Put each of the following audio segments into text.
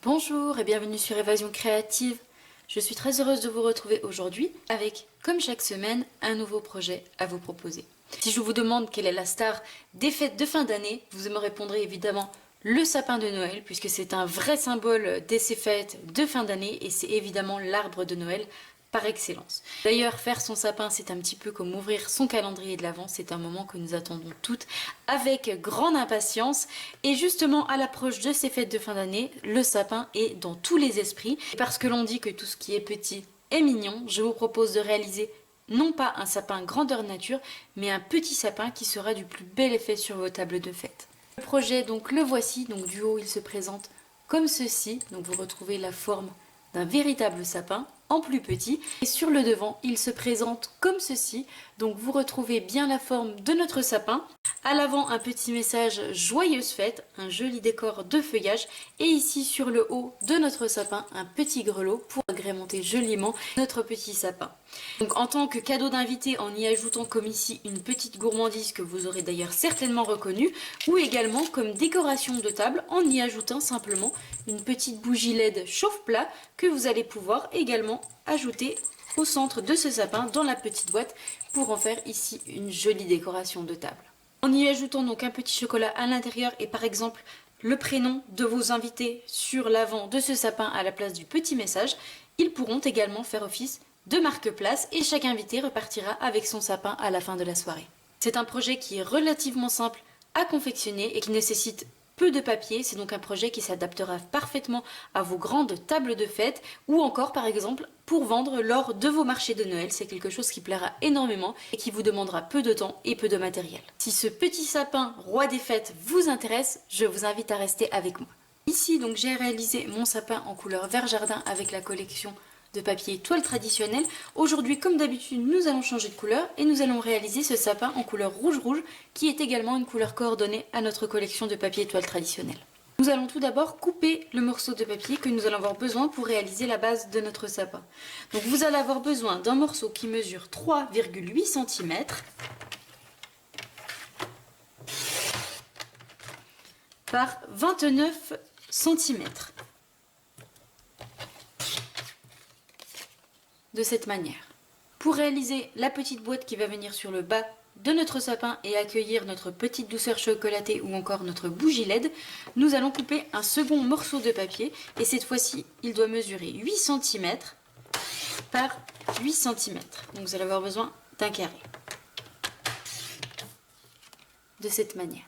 Bonjour et bienvenue sur Évasion Créative. Je suis très heureuse de vous retrouver aujourd'hui avec, comme chaque semaine, un nouveau projet à vous proposer. Si je vous demande quelle est la star des fêtes de fin d'année, vous me répondrez évidemment le sapin de Noël, puisque c'est un vrai symbole de ces fêtes de fin d'année et c'est évidemment l'arbre de Noël par excellence. D'ailleurs, faire son sapin, c'est un petit peu comme ouvrir son calendrier de l'Avent, c'est un moment que nous attendons toutes avec grande impatience. Et justement, à l'approche de ces fêtes de fin d'année, le sapin est dans tous les esprits. Et parce que l'on dit que tout ce qui est petit est mignon, je vous propose de réaliser non pas un sapin grandeur nature, mais un petit sapin qui sera du plus bel effet sur vos tables de fête. Le projet, donc le voici, donc du haut il se présente comme ceci, donc vous retrouvez la forme d'un véritable sapin en plus petit, et sur le devant il se présente comme ceci, donc vous retrouvez bien la forme de notre sapin. À l'avant un petit message joyeuse fête, un joli décor de feuillage, et ici sur le haut de notre sapin un petit grelot pour agrémenter joliment notre petit sapin. Donc en tant que cadeau d'invité, en y ajoutant comme ici une petite gourmandise que vous aurez d'ailleurs certainement reconnue, ou également comme décoration de table en y ajoutant simplement une petite bougie LED chauffe-plat que vous allez pouvoir également ajouter au centre de ce sapin dans la petite boîte pour en faire ici une jolie décoration de table. En y ajoutant donc un petit chocolat à l'intérieur et par exemple le prénom de vos invités sur l'avant de ce sapin à la place du petit message, ils pourront également faire office de marque-place et chaque invité repartira avec son sapin à la fin de la soirée. C'est un projet qui est relativement simple à confectionner et qui nécessite peu de papier, c'est donc un projet qui s'adaptera parfaitement à vos grandes tables de fête ou encore par exemple pour vendre lors de vos marchés de Noël. C'est quelque chose qui plaira énormément et qui vous demandera peu de temps et peu de matériel. Si ce petit sapin roi des fêtes vous intéresse, je vous invite à rester avec moi. Ici donc j'ai réalisé mon sapin en couleur vert jardin avec la collection de papier toile traditionnelle. Aujourd'hui, comme d'habitude, nous allons changer de couleur et nous allons réaliser ce sapin en couleur rouge-rouge qui est également une couleur coordonnée à notre collection de papier toile traditionnelle. Nous allons tout d'abord couper le morceau de papier que nous allons avoir besoin pour réaliser la base de notre sapin. Donc vous allez avoir besoin d'un morceau qui mesure 3,8 cm par 29 cm. De cette manière. Pour réaliser la petite boîte qui va venir sur le bas de notre sapin et accueillir notre petite douceur chocolatée ou encore notre bougie LED, nous allons couper un second morceau de papier et cette fois-ci il doit mesurer 8 cm par 8 cm. Donc vous allez avoir besoin d'un carré. De cette manière.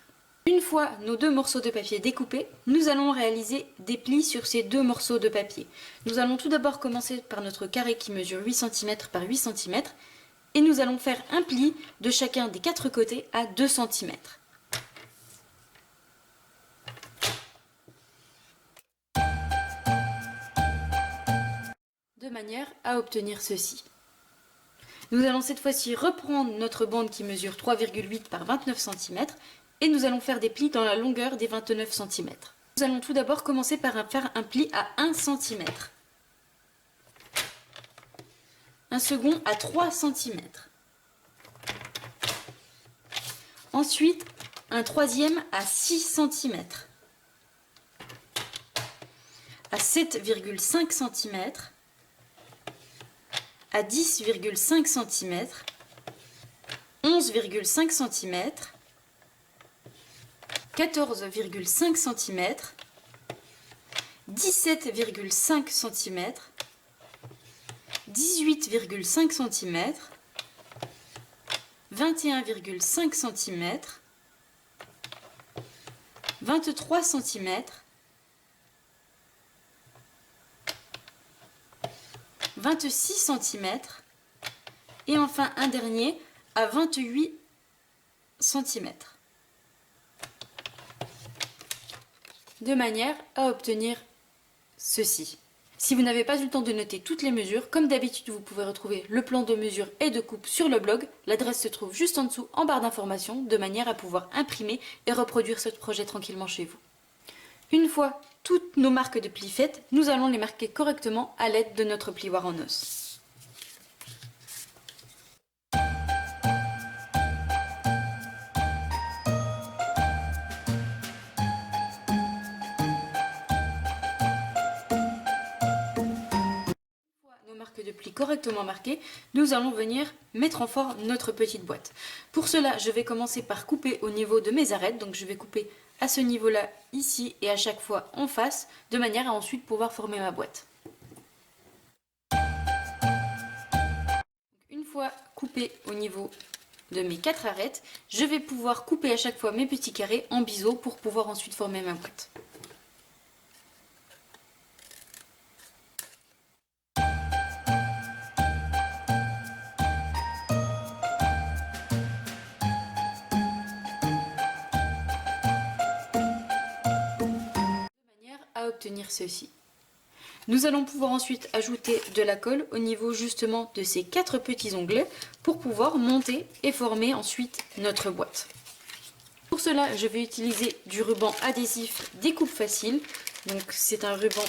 Une fois nos deux morceaux de papier découpés, nous allons réaliser des plis sur ces deux morceaux de papier. Nous allons tout d'abord commencer par notre carré qui mesure 8 cm par 8 cm et nous allons faire un pli de chacun des quatre côtés à 2 cm. De manière à obtenir ceci. Nous allons cette fois-ci reprendre notre bande qui mesure 3,8 par 29 cm et nous allons faire des plis dans la longueur des 29 cm. Nous allons tout d'abord commencer par faire un pli à 1 cm. Un second à 3 cm. Ensuite, un troisième à 6 cm. À 7,5 cm. À 10,5 cm. 11,5 cm. 14,5 cm, 17,5 cm, 18,5 cm, 21,5 cm, 23 cm, 26 cm et enfin un dernier à 28 cm. De manière à obtenir ceci. Si vous n'avez pas eu le temps de noter toutes les mesures, comme d'habitude vous pouvez retrouver le plan de mesure et de coupe sur le blog. L'adresse se trouve juste en dessous en barre d'informations de manière à pouvoir imprimer et reproduire ce projet tranquillement chez vous. Une fois toutes nos marques de plis faites, nous allons les marquer correctement à l'aide de notre plioir en os. plis correctement marqués, nous allons venir mettre en forme notre petite boîte. Pour cela, je vais commencer par couper au niveau de mes arêtes, donc je vais couper à ce niveau-là, ici et à chaque fois en face, de manière à ensuite pouvoir former ma boîte. Une fois coupé au niveau de mes 4 arêtes, je vais pouvoir couper à chaque fois mes petits carrés en biseau pour pouvoir ensuite former ma boîte. À obtenir ceci. Nous allons pouvoir ensuite ajouter de la colle au niveau justement de ces 4 petits onglets pour pouvoir monter et former ensuite notre boîte. Pour cela, je vais utiliser du ruban adhésif découpe facile. Donc c'est un ruban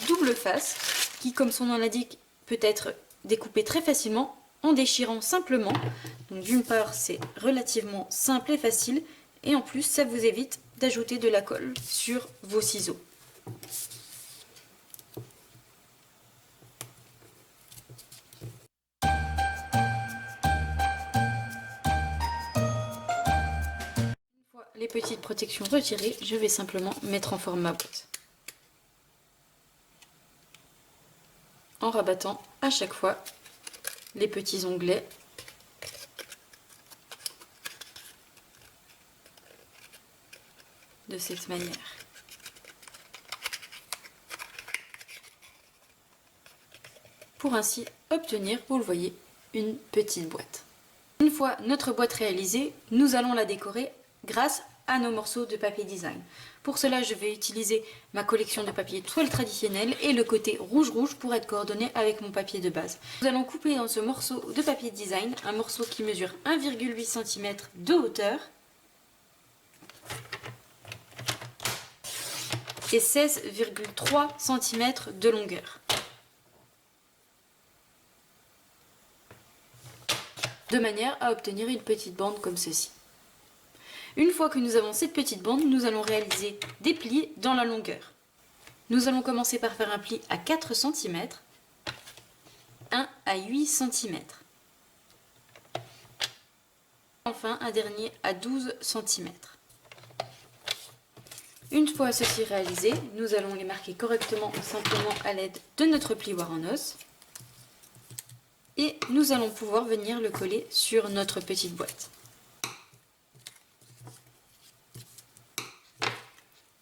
double face qui, comme son nom l'indique, peut être découpé très facilement en déchirant simplement. Donc d'une part, c'est relativement simple et facile, et en plus, ça vous évite d'ajouter de la colle sur vos ciseaux. Les petites protections retirées, je vais simplement mettre en forme ma boîte. En rabattant à chaque fois les petits onglets de cette manière. Pour ainsi obtenir, vous le voyez, une petite boîte. Une fois notre boîte réalisée, nous allons la décorer grâce à nos morceaux de papier design. Pour cela, je vais utiliser ma collection de papier toile traditionnelle et le côté rouge-rouge pour être coordonné avec mon papier de base. Nous allons couper dans ce morceau de papier design un morceau qui mesure 1,8 cm de hauteur et 16,3 cm de longueur. De manière à obtenir une petite bande comme ceci. Une fois que nous avons cette petite bande, nous allons réaliser des plis dans la longueur. Nous allons commencer par faire un pli à 4 cm, un à 8 cm. Enfin, un dernier à 12 cm. Une fois ceci réalisé, nous allons les marquer correctement simplement à l'aide de notre plioir en os. Et nous allons pouvoir venir le coller sur notre petite boîte.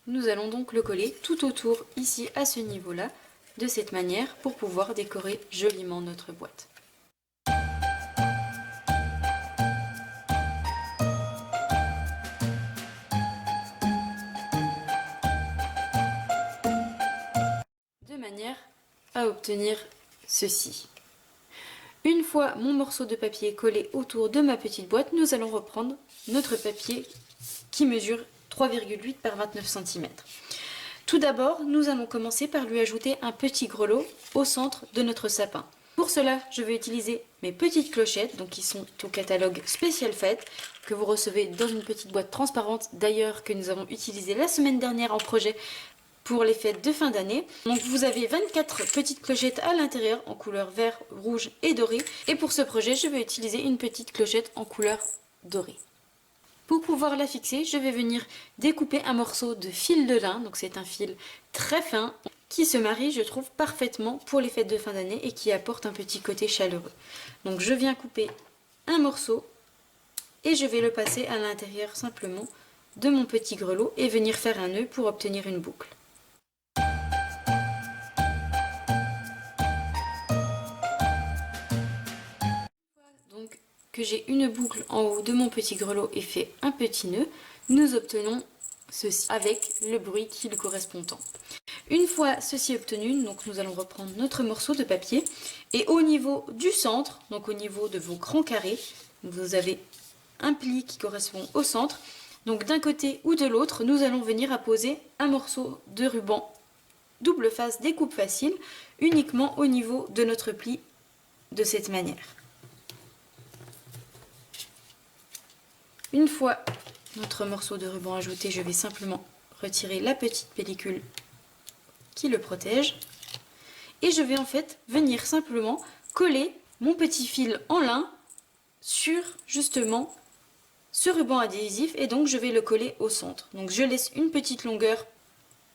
Nous allons donc le coller tout autour, ici à ce niveau-là, de cette manière pour pouvoir décorer joliment notre boîte. De manière à obtenir ceci. Une fois mon morceau de papier collé autour de ma petite boîte, nous allons reprendre notre papier qui mesure 3,8 par 29 cm. Tout d'abord, nous allons commencer par lui ajouter un petit grelot au centre de notre sapin. Pour cela, je vais utiliser mes petites clochettes, donc qui sont au catalogue spécial fête, que vous recevez dans une petite boîte transparente, d'ailleurs que nous avons utilisé la semaine dernière en projet pour les fêtes de fin d'année. Donc vous avez 24 petites clochettes à l'intérieur en couleur vert, rouge et doré. Et pour ce projet, je vais utiliser une petite clochette en couleur dorée. Pour pouvoir la fixer, je vais venir découper un morceau de fil de lin. Donc c'est un fil très fin qui se marie, je trouve, parfaitement pour les fêtes de fin d'année et qui apporte un petit côté chaleureux. Donc je viens couper un morceau et je vais le passer à l'intérieur simplement de mon petit grelot et venir faire un nœud pour obtenir une boucle. Donc que j'ai une boucle en haut de mon petit grelot et fait un petit nœud, nous obtenons ceci avec le bruit qui lui correspond tant. Une fois ceci obtenu, donc nous allons reprendre notre morceau de papier et au niveau du centre, donc au niveau de vos grands carrés, vous avez un pli qui correspond au centre. Donc d'un côté ou de l'autre, nous allons venir apposer un morceau de ruban double face découpe facile uniquement au niveau de notre pli de cette manière. Une fois notre morceau de ruban ajouté, je vais simplement retirer la petite pellicule qui le protège et je vais en fait venir simplement coller mon petit fil en lin sur justement ce ruban adhésif et donc je vais le coller au centre. Donc je laisse une petite longueur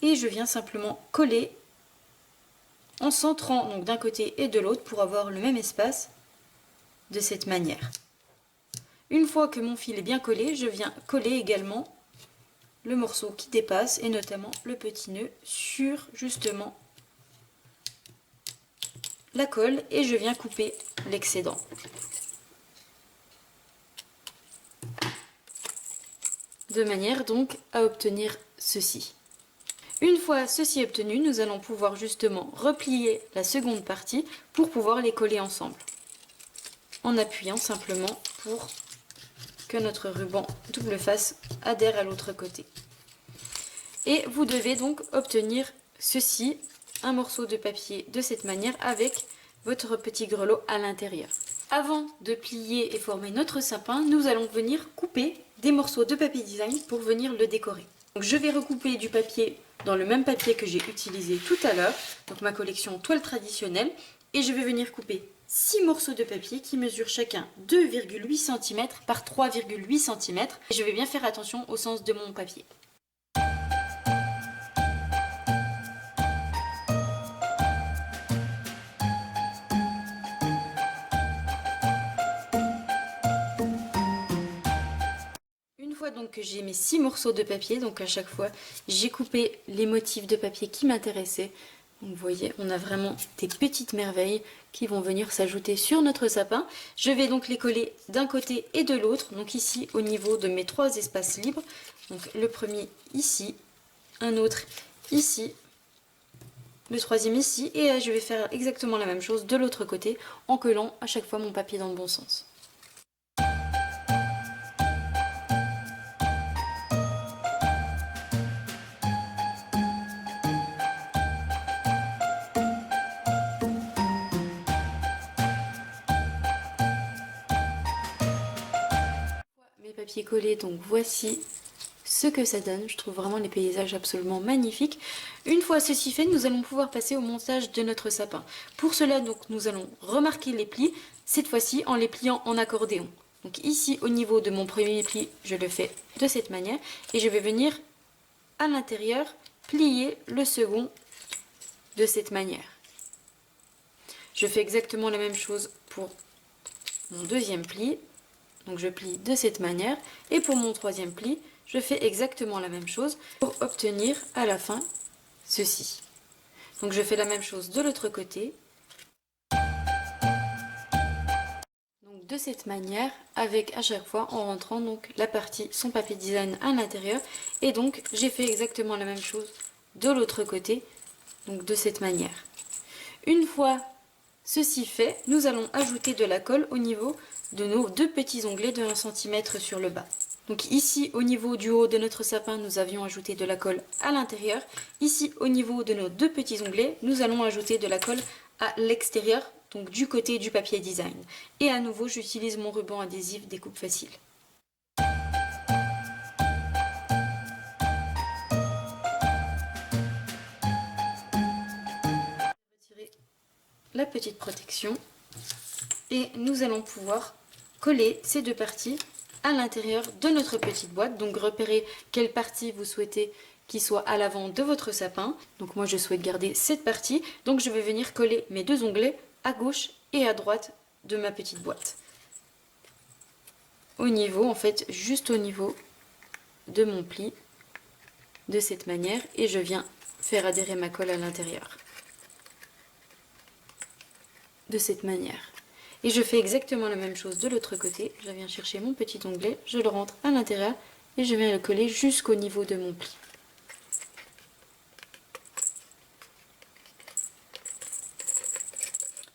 et je viens simplement coller en centrant donc d'un côté et de l'autre pour avoir le même espace de cette manière. Une fois que mon fil est bien collé, je viens coller également le morceau qui dépasse et notamment le petit nœud sur justement la colle et je viens couper l'excédent. De manière donc à obtenir ceci. Une fois ceci obtenu, nous allons pouvoir justement replier la seconde partie pour pouvoir les coller ensemble. En appuyant simplement pour que notre ruban double face adhère à l'autre côté. Et vous devez donc obtenir ceci, un morceau de papier de cette manière avec votre petit grelot à l'intérieur. Avant de plier et former notre sapin, nous allons venir couper des morceaux de papier design pour venir le décorer. Donc je vais recouper du papier dans le même papier que j'ai utilisé tout à l'heure, donc ma collection toile traditionnelle, et je vais venir couper 6 morceaux de papier qui mesurent chacun 2,8 cm par 3,8 cm. Et je vais bien faire attention au sens de mon papier. Une fois donc que j'ai mes 6 morceaux de papier, donc à chaque fois j'ai coupé les motifs de papier qui m'intéressaient. Donc vous voyez, on a vraiment des petites merveilles qui vont venir s'ajouter sur notre sapin. Je vais donc les coller d'un côté et de l'autre, donc ici au niveau de mes 3 espaces libres. Donc le premier ici, un autre ici, le troisième ici, et je vais faire exactement la même chose de l'autre côté en collant à chaque fois mon papier dans le bon sens. Mes papiers collés, donc voici ce que ça donne. Je trouve vraiment les paysages absolument magnifiques. Une fois ceci fait, nous allons pouvoir passer au montage de notre sapin. Pour cela, donc, nous allons remarquer les plis, cette fois-ci en les pliant en accordéon. Donc ici, au niveau de mon premier pli, je le fais de cette manière et je vais venir à l'intérieur plier le second de cette manière. Je fais exactement la même chose pour mon deuxième pli. Donc je plie de cette manière et pour mon troisième pli, je fais exactement la même chose pour obtenir à la fin ceci. Donc je fais la même chose de l'autre côté. Donc de cette manière, avec à chaque fois en rentrant donc la partie son papier design à l'intérieur. Et donc j'ai fait exactement la même chose de l'autre côté, donc de cette manière. Une fois ceci fait, nous allons ajouter de la colle au niveau de nos 2 petits onglets de 1 cm sur le bas. Donc ici au niveau du haut de notre sapin, nous avions ajouté de la colle à l'intérieur. Ici au niveau de nos 2 petits onglets, nous allons ajouter de la colle à l'extérieur, donc du côté du papier design. Et à nouveau, j'utilise mon ruban adhésif découpe facile. Retirer la petite protection et nous allons pouvoir coller ces 2 parties à l'intérieur de notre petite boîte. Donc repérez quelle partie vous souhaitez qui soit à l'avant de votre sapin. Donc moi je souhaite garder cette partie, donc je vais venir coller mes 2 onglets à gauche et à droite de ma petite boîte. Au niveau, en fait, juste au niveau de mon pli, de cette manière, et je viens faire adhérer ma colle à l'intérieur. De cette manière. Et je fais exactement la même chose de l'autre côté. Je viens chercher mon petit onglet, je le rentre à l'intérieur et je viens le coller jusqu'au niveau de mon pli.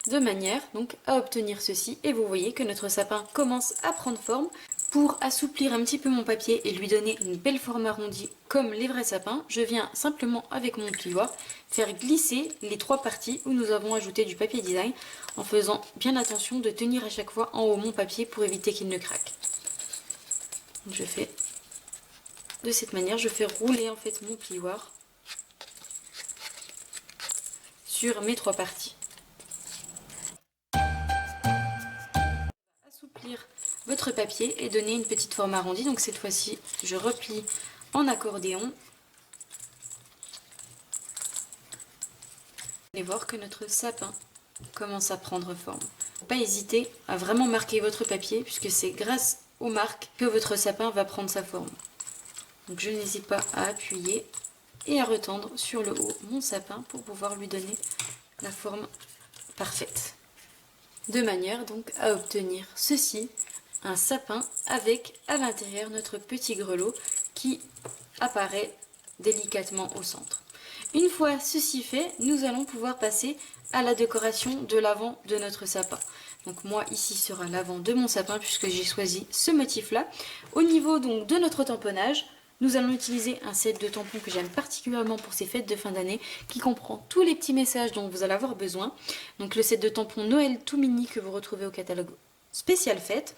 De manière donc à obtenir ceci, et vous voyez que notre sapin commence à prendre forme. Pour assouplir un petit peu mon papier et lui donner une belle forme arrondie comme les vrais sapins, je viens simplement avec mon plioir faire glisser les 3 parties où nous avons ajouté du papier design en faisant bien attention de tenir à chaque fois en haut mon papier pour éviter qu'il ne craque. Donc je fais de cette manière, je fais rouler en fait mon plioir sur mes 3 parties. votre papier et donner une petite forme arrondie. Donc cette fois-ci, je replie en accordéon. Vous allez voir que notre sapin commence à prendre forme. Pas hésiter à vraiment marquer votre papier puisque c'est grâce aux marques que votre sapin va prendre sa forme. Donc je n'hésite pas à appuyer et à retendre sur le haut mon sapin pour pouvoir lui donner la forme parfaite. De manière donc à obtenir ceci, un sapin avec à l'intérieur notre petit grelot qui apparaît délicatement au centre. Une fois ceci fait, nous allons pouvoir passer à la décoration de l'avant de notre sapin. Donc moi ici sera l'avant de mon sapin puisque j'ai choisi ce motif là. Au niveau donc de notre tamponnage, nous allons utiliser un set de tampons que j'aime particulièrement pour ces fêtes de fin d'année qui comprend tous les petits messages dont vous allez avoir besoin. Donc le set de tampons Noël tout mini que vous retrouvez au catalogue spécial fête.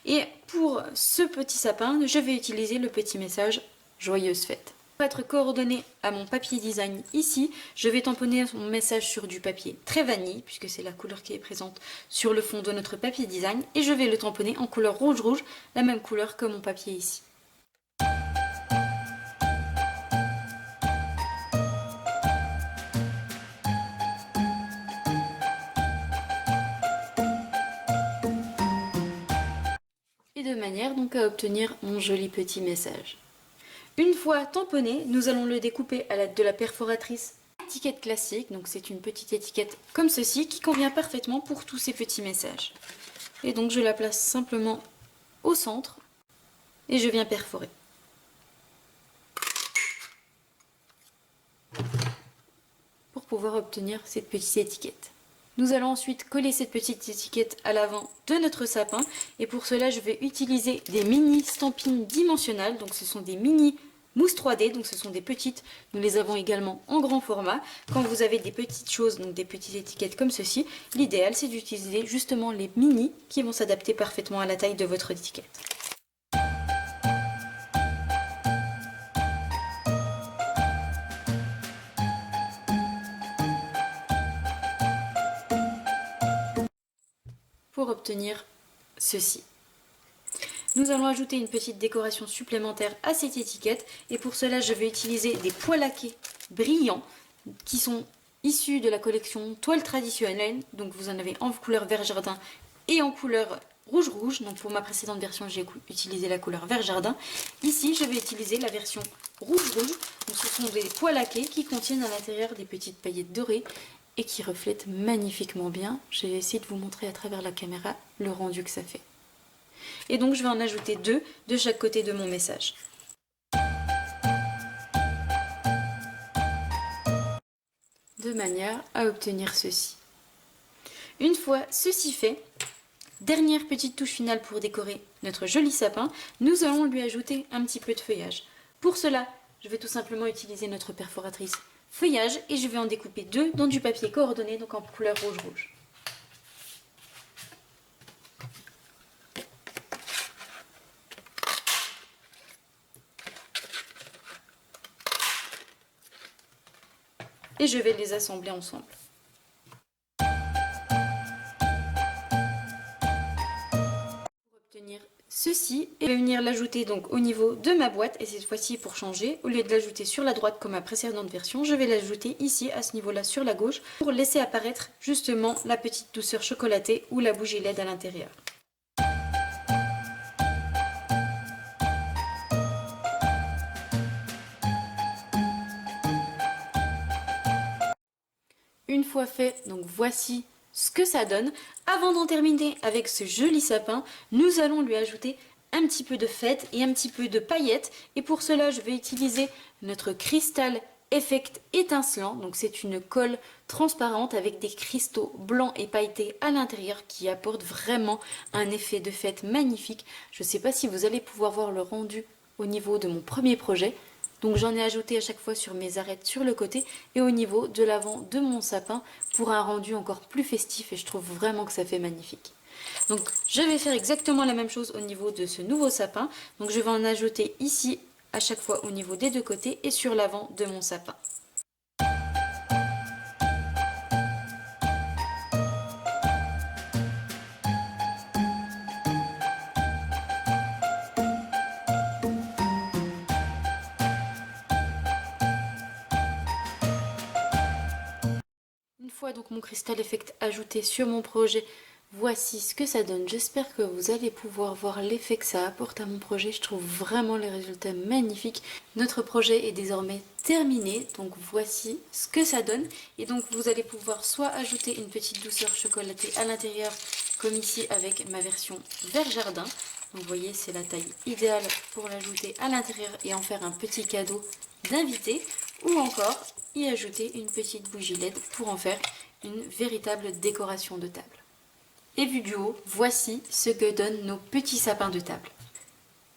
Et pour ce petit sapin, je vais utiliser le petit message Joyeuse fête. Pour être coordonné à mon papier design ici, je vais tamponner mon message sur du papier très vanille puisque c'est la couleur qui est présente sur le fond de notre papier design et je vais le tamponner en couleur rouge, la même couleur que mon papier ici. Et de manière donc à obtenir mon joli petit message. Une fois tamponné, nous allons le découper à l'aide de la perforatrice étiquette classique. Donc c'est une petite étiquette comme ceci qui convient parfaitement pour tous ces petits messages. Et donc je la place simplement au centre et je viens perforer. Pour pouvoir obtenir cette petite étiquette. Nous allons ensuite coller cette petite étiquette à l'avant de notre sapin et pour cela je vais utiliser des mini stampines dimensionnelles, donc ce sont des mini mousses 3D, donc ce sont des petites, nous les avons également en grand format. Quand vous avez des petites choses, donc des petites étiquettes comme ceci, l'idéal c'est d'utiliser justement les mini qui vont s'adapter parfaitement à la taille de votre étiquette. Pour obtenir ceci. Nous allons ajouter une petite décoration supplémentaire à cette étiquette et pour cela je vais utiliser des pois laqués brillants qui sont issus de la collection Toile traditionnelle, donc vous en avez en couleur vert jardin et en couleur rouge. Donc pour ma précédente version j'ai utilisé la couleur vert jardin. Ici je vais utiliser la version rouge. Donc ce sont des pois laqués qui contiennent à l'intérieur des petites paillettes dorées et qui reflètent magnifiquement bien. Je vais essayer de vous montrer à travers la caméra le rendu que ça fait. Et donc je vais en ajouter 2 de chaque côté de mon message. De manière à obtenir ceci. Une fois ceci fait, dernière petite touche finale pour décorer notre joli sapin, nous allons lui ajouter un petit peu de feuillage. Pour cela, je vais tout simplement utiliser notre perforatrice feuillage et je vais en découper 2 dans du papier coordonné, donc en couleur rouge. Et je vais les assembler ensemble. Pour obtenir ceci, je vais venir l'ajouter donc au niveau de ma boîte et cette fois-ci pour changer, au lieu de l'ajouter sur la droite comme ma précédente version, je vais l'ajouter ici à ce niveau-là sur la gauche pour laisser apparaître justement la petite douceur chocolatée ou la bougie LED à l'intérieur. Une fois fait, donc voici ce que ça donne. Avant d'en terminer avec ce joli sapin, nous allons lui ajouter un petit peu de fête et un petit peu de paillettes. Et pour cela, je vais utiliser notre cristal Effect étincelant. Donc c'est une colle transparente avec des cristaux blancs et pailletés à l'intérieur qui apportent vraiment un effet de fête magnifique. Je ne sais pas si vous allez pouvoir voir le rendu au niveau de mon premier projet. Donc j'en ai ajouté à chaque fois sur mes arêtes sur le côté et au niveau de l'avant de mon sapin pour un rendu encore plus festif et je trouve vraiment que ça fait magnifique. Donc je vais faire exactement la même chose au niveau de ce nouveau sapin. Donc je vais en ajouter ici à chaque fois au niveau des deux côtés et sur l'avant de mon sapin. Une fois donc mon Crystal Effect ajouté sur mon projet, voici ce que ça donne. J'espère que vous allez pouvoir voir l'effet que ça apporte à mon projet. Je trouve vraiment les résultats magnifiques. Notre projet est désormais terminé, donc voici ce que ça donne. Et donc vous allez pouvoir soit ajouter une petite douceur chocolatée à l'intérieur, comme ici avec ma version vert jardin. Donc vous voyez, c'est la taille idéale pour l'ajouter à l'intérieur et en faire un petit cadeau d'invité, ou encore y ajouter une petite bougie LED pour en faire une véritable décoration de table. Et vu du haut, voici ce que donnent nos petits sapins de table.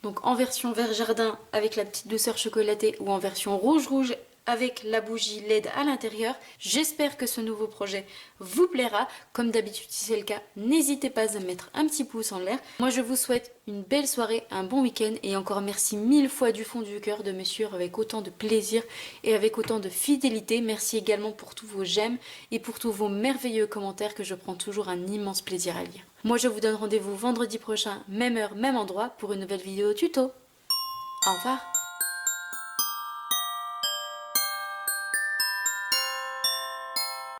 Donc en version vert jardin avec la petite douceur chocolatée ou en version rouge avec la bougie LED à l'intérieur. J'espère que ce nouveau projet vous plaira. Comme d'habitude, si c'est le cas, n'hésitez pas à mettre un petit pouce en l'air. Moi, je vous souhaite une belle soirée, un bon week-end et encore merci 1000 fois du fond du cœur de me suivre avec autant de plaisir et avec autant de fidélité. Merci également pour tous vos j'aime et pour tous vos merveilleux commentaires que je prends toujours un immense plaisir à lire. Moi, je vous donne rendez-vous vendredi prochain, même heure, même endroit, pour une nouvelle vidéo tuto. Au revoir.